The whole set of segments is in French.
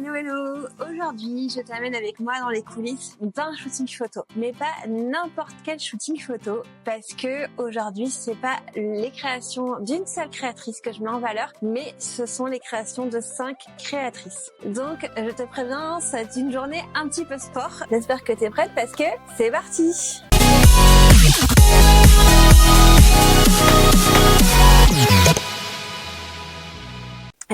Hello hello. Aujourd'hui je t'amène avec moi dans les coulisses d'un shooting photo, mais pas n'importe quel shooting photo, parce que aujourd'hui c'est pas les créations d'une seule créatrice que je mets en valeur, mais ce sont les créations de 5 créatrices. Donc je te préviens, c'est une journée un petit peu sport. J'espère que t'es prête parce que c'est parti.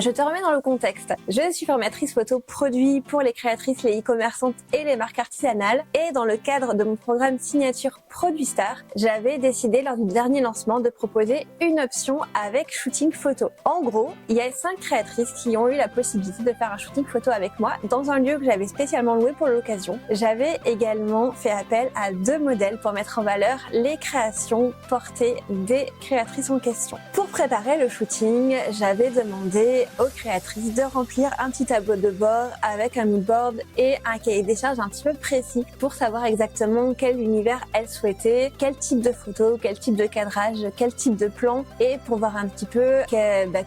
Je te remets dans le contexte. Je suis formatrice photo produit pour les créatrices, les e-commerçantes et les marques artisanales. Et dans le cadre de mon programme signature Produit Star, j'avais décidé lors du dernier lancement de proposer une option avec shooting photo. En gros, il y a 5 créatrices qui ont eu la possibilité de faire un shooting photo avec moi dans un lieu que j'avais spécialement loué pour l'occasion. J'avais également fait appel à 2 modèles pour mettre en valeur les créations portées des créatrices en question. Pour préparer le shooting, j'avais demandé aux créatrices de remplir un petit tableau de bord avec un mood board et un cahier des charges un petit peu précis pour savoir exactement quel univers elles souhaitaient, quel type de photo, quel type de cadrage, quel type de plan, et pour voir un petit peu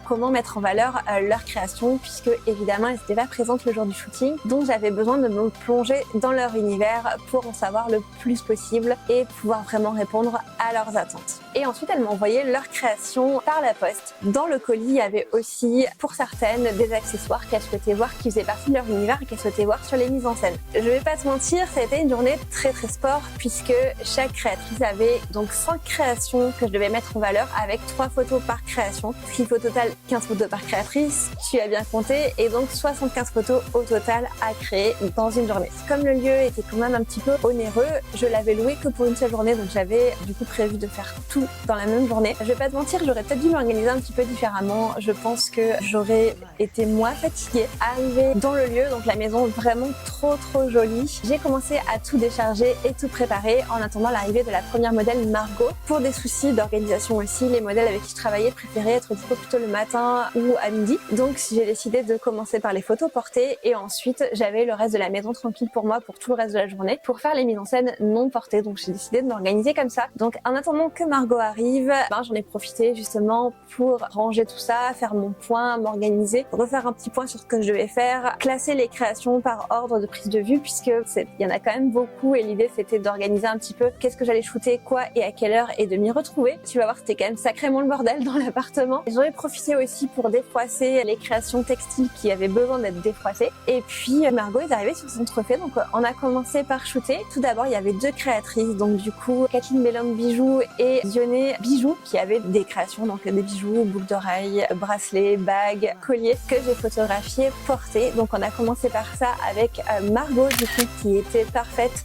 comment mettre en valeur leur création, puisque évidemment elles n'étaient pas présentes le jour du shooting, donc j'avais besoin de me plonger dans leur univers pour en savoir le plus possible et pouvoir vraiment répondre à leurs attentes. Et ensuite elles m'ont envoyé leur création par la poste. Dans le colis il y avait aussi pour certaines des accessoires qu'elles souhaitaient voir, qui faisaient partie de leur univers et qu'elles souhaitaient voir sur les mises en scène. Je vais pas te mentir, ça a été une journée très sport, puisque chaque créatrice avait donc 5 créations que je devais mettre en valeur avec 3 photos par création, ce qui fait au total 15 photos par créatrice, tu as bien compté, et donc 75 photos au total à créer dans une journée. Comme le lieu était quand même un petit peu onéreux, je l'avais loué que pour une seule journée, donc j'avais du coup prévu de faire tout dans la même journée. Je vais pas te mentir, j'aurais peut-être dû m'organiser un petit peu différemment. Je pense que j'aurais été moins fatiguée. Arrivée dans le lieu, donc la maison vraiment trop jolie, j'ai commencé à tout décharger et tout préparer en attendant l'arrivée de la première modèle Margot. Pour des soucis d'organisation aussi, les modèles avec qui je travaillais préféraient être dispo plutôt le matin ou à midi. Donc j'ai décidé de commencer par les photos portées et ensuite j'avais le reste de la maison tranquille pour moi pour tout le reste de la journée pour faire les mises en scène non portées. Donc j'ai décidé de m'organiser comme ça. Donc en attendant que Margot arrive, j'en ai profité justement pour ranger tout ça, faire mon point, m'organiser, refaire un petit point sur ce que je devais faire, classer les créations par ordre de prise de vue, puisque il y en a quand même beaucoup et l'idée c'était d'organiser un petit peu qu'est-ce que j'allais shooter, quoi et à quelle heure, et de m'y retrouver. Tu vas voir, c'était quand même sacrément le bordel dans l'appartement. J'en ai profité aussi pour défroisser les créations textiles qui avaient besoin d'être défroissées. Et puis Margot est arrivée sur son trophée, donc on a commencé par shooter. Tout d'abord il y avait 2 créatrices, donc du coup Kathleen Bellum Bijoux et Dionée Bijoux, qui avaient des créations, donc des bijoux, boucles d'oreilles, bracelets, bagues, colliers, que j'ai photographié, porté. Donc on a commencé par ça avec Margot du coup, qui était parfaite.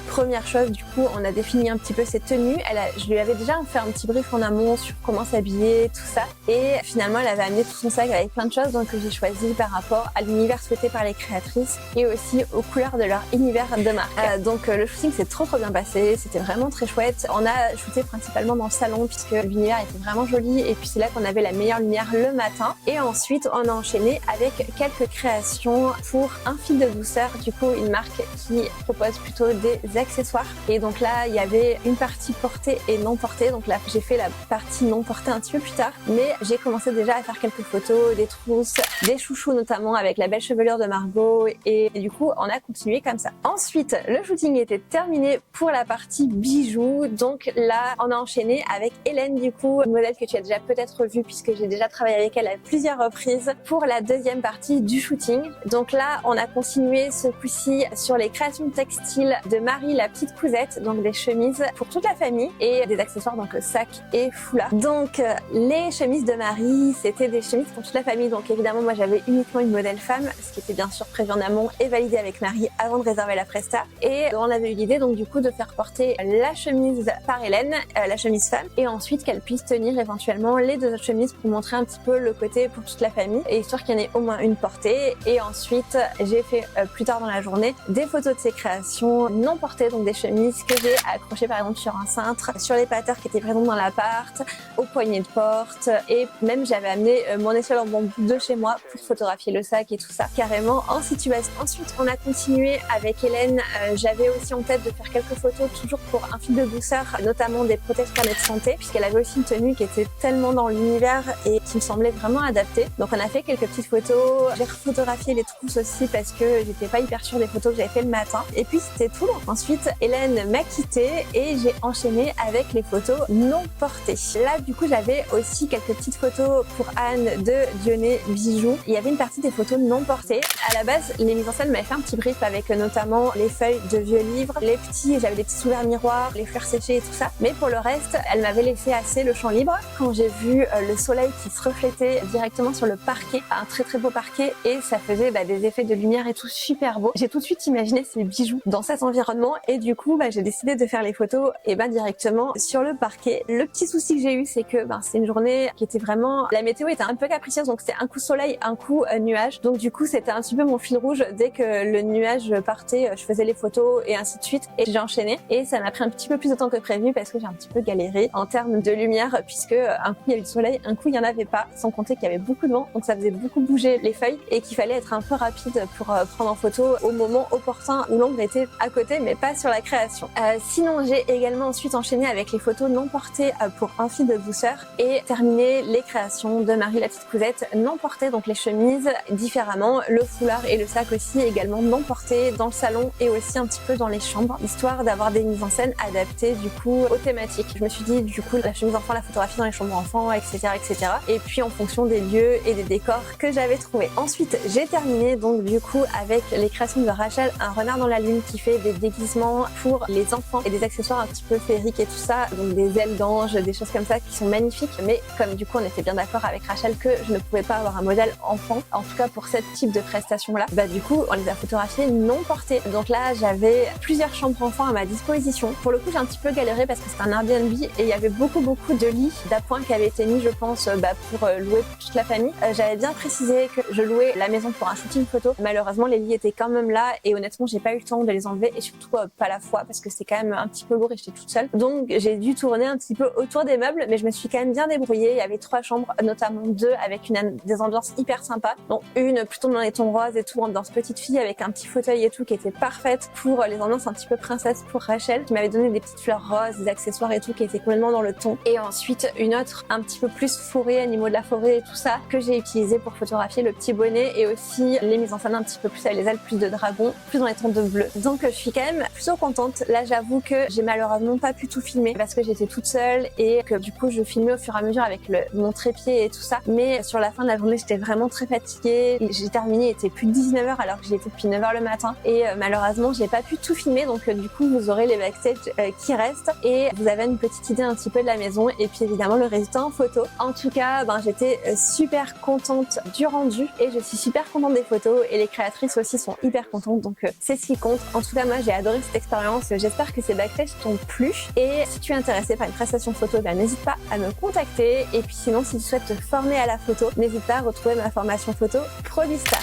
Première chose, du coup, on a défini un petit peu ses tenues. Je lui avais déjà fait un petit brief en amont sur comment s'habiller, tout ça. Et finalement, elle avait amené tout son sac avec plein de choses, donc que j'ai choisi par rapport à l'univers souhaité par les créatrices et aussi aux couleurs de leur univers de marque. Donc le shooting s'est trop bien passé, c'était vraiment très chouette. On a shooté principalement dans le salon puisque l'univers était vraiment joli, et puis c'est là qu'on avait la meilleure lumière le matin. Et ensuite, on a enchaîné avec quelques créations pour un fil de douceur, du coup une marque qui propose plutôt des accessoires. Et donc là il y avait une partie portée et non portée, donc là j'ai fait la partie non portée un petit peu plus tard, mais j'ai commencé déjà à faire quelques photos, des trousses, des chouchous notamment avec la belle chevelure de Margot, et du coup on a continué comme ça. Ensuite le shooting était terminé pour la partie bijoux, donc là on a enchaîné avec Hélène, du coup une modèle que tu as déjà peut-être vue puisque j'ai déjà travaillé avec elle à plusieurs reprises pour la deuxième partie du shooting. Donc là on a continué ce coup-ci sur les créations textiles de Marie la petite cousette, donc des chemises pour toute la famille et des accessoires, donc sac et foulard. Donc les chemises de Marie, c'était des chemises pour toute la famille, donc évidemment moi j'avais uniquement une modèle femme, ce qui était bien sûr prévu en amont et validé avec Marie avant de réserver la presta. Et on avait eu l'idée donc du coup de faire porter la chemise par Hélène, la chemise femme, et ensuite qu'elle puisse tenir éventuellement les 2 autres chemises pour montrer un petit peu le côté pour toute la famille, et histoire qu'il y en ait au moins une portée. Et ensuite j'ai fait plus tard dans la journée des photos de ses créations non portées porter, donc des chemises que j'ai accrochées par exemple sur un cintre, sur les patteurs qui étaient présents dans l'appart, aux poignées de porte, et même j'avais amené mon échelle en bambou de chez moi pour photographier le sac et tout ça, carrément en situation. Ensuite, on a continué avec Hélène. J'avais aussi en tête de faire quelques photos, toujours pour un fil de douceur, notamment des protège carnet de santé, puisqu'elle avait aussi une tenue qui était tellement dans l'univers et qui me semblait vraiment adaptée. Donc on a fait quelques petites photos. J'ai refotographié les trousses aussi parce que j'étais pas hyper sûre des photos que j'avais fait le matin. Et puis c'était tout. Donc ensuite, Hélène m'a quittée et j'ai enchaîné avec les photos non portées. Là, du coup, j'avais aussi quelques petites photos pour Anne de Dionée Bijoux. Il y avait une partie des photos non portées. À la base, les mises en scène m'avaient fait un petit brief avec notamment les feuilles de vieux livres, j'avais des petits sous-verts miroirs, les fleurs séchées et tout ça. Mais pour le reste, elle m'avait laissé assez le champ libre. Quand j'ai vu le soleil qui se reflétait directement sur le parquet, un très très beau parquet, et ça faisait des effets de lumière et tout super beau. J'ai tout de suite imaginé ces bijoux dans cet environnement et du coup, j'ai décidé de faire les photos directement sur le parquet. Le petit souci que j'ai eu, c'est que c'est une journée qui était vraiment... La météo était un peu capricieuse, donc c'était un coup soleil, un coup nuage. Donc du coup, c'était un petit peu mon fil rouge. Dès que le nuage partait, je faisais les photos et ainsi de suite. Et j'ai enchaîné. Et ça m'a pris un petit peu plus de temps que prévu parce que j'ai un petit peu galéré en termes de lumière, puisque un coup il y avait du soleil, un coup il y en avait pas, sans compter qu'il y avait beaucoup de vent. Donc ça faisait beaucoup bouger les feuilles et qu'il fallait être un peu rapide pour prendre en photo au moment opportun où l'ombre était à côté, mais pas sur la création. Sinon, j'ai également ensuite enchaîné avec les photos non portées pour un fil de douceur et terminé les créations de Marie la petite cousette non portées, donc les chemises différemment, le foulard et le sac aussi également non portés dans le salon et aussi un petit peu dans les chambres, histoire d'avoir des mises en scène adaptées du coup aux thématiques. Je me suis dit du coup la chemise enfant, la photographie dans les chambres enfants, etc. etc. Et puis en fonction des lieux et des décors que j'avais trouvés. Ensuite, j'ai terminé donc du coup avec les créations de Rachel, un renard dans la lune qui fait des déguisements pour les enfants et des accessoires un petit peu féeriques et tout ça, donc des ailes d'ange, des choses comme ça qui sont magnifiques. Mais comme du coup on était bien d'accord avec Rachel que je ne pouvais pas avoir un modèle enfant, en tout cas pour ce type de prestation là, du coup on les a photographiés non portés. Donc là j'avais plusieurs chambres enfants à ma disposition. Pour le coup j'ai un petit peu galéré parce que c'était un Airbnb et il y avait beaucoup de lits d'appoint qui avaient été mis je pense pour louer pour toute la famille. J'avais bien précisé que je louais la maison pour un shooting photo. Malheureusement les lits étaient quand même là et honnêtement j'ai pas eu le temps de les enlever et surtout pas la fois parce que c'était quand même un petit peu lourd et j'étais toute seule. Donc j'ai dû tourner un petit peu autour des meubles mais je me suis quand même bien débrouillée. Il y avait 3 chambres, notamment 2 avec des ambiances hyper sympas. Donc une plutôt dans les tons roses et tout, ambiance petite fille avec un petit fauteuil et tout qui était parfaite pour les ambiances un petit peu princesse pour Rachel qui m'avait donné des petites fleurs roses, des accessoires et tout qui étaient complètement dans le ton. Et ensuite une autre un petit peu plus forêt, animaux de la forêt et tout ça que j'ai utilisé pour photographier le petit bonnet et aussi les mises en scène un petit peu plus avec les ailes plus de dragon, plus dans les tons de bleu. Donc je suis quand même plutôt contente. Là j'avoue que j'ai malheureusement pas pu tout filmer parce que j'étais toute seule et que du coup je filmais au fur et à mesure avec mon trépied et tout ça. Mais sur la fin de la journée j'étais vraiment très fatiguée. J'ai terminé, il était plus de 19h alors que j'y étais depuis 9h le matin et malheureusement j'ai pas pu tout filmer. Donc du coup vous aurez les backstage qui restent et vous avez une petite idée un petit peu de la maison et puis évidemment le résultat en photo. En tout cas j'étais super contente du rendu et je suis super contente des photos et les créatrices aussi sont hyper contentes, donc c'est ce qui compte. En tout cas moi j'ai adoré cette expérience, j'espère que ces backstage t'ont plu et si tu es intéressé par une prestation photo n'hésite pas à me contacter et puis sinon si tu souhaites te former à la photo n'hésite pas à retrouver ma formation photo Produistar.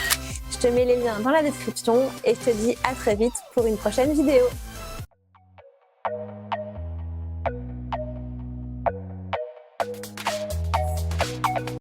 Je te mets les liens dans la description et je te dis à très vite pour une prochaine vidéo.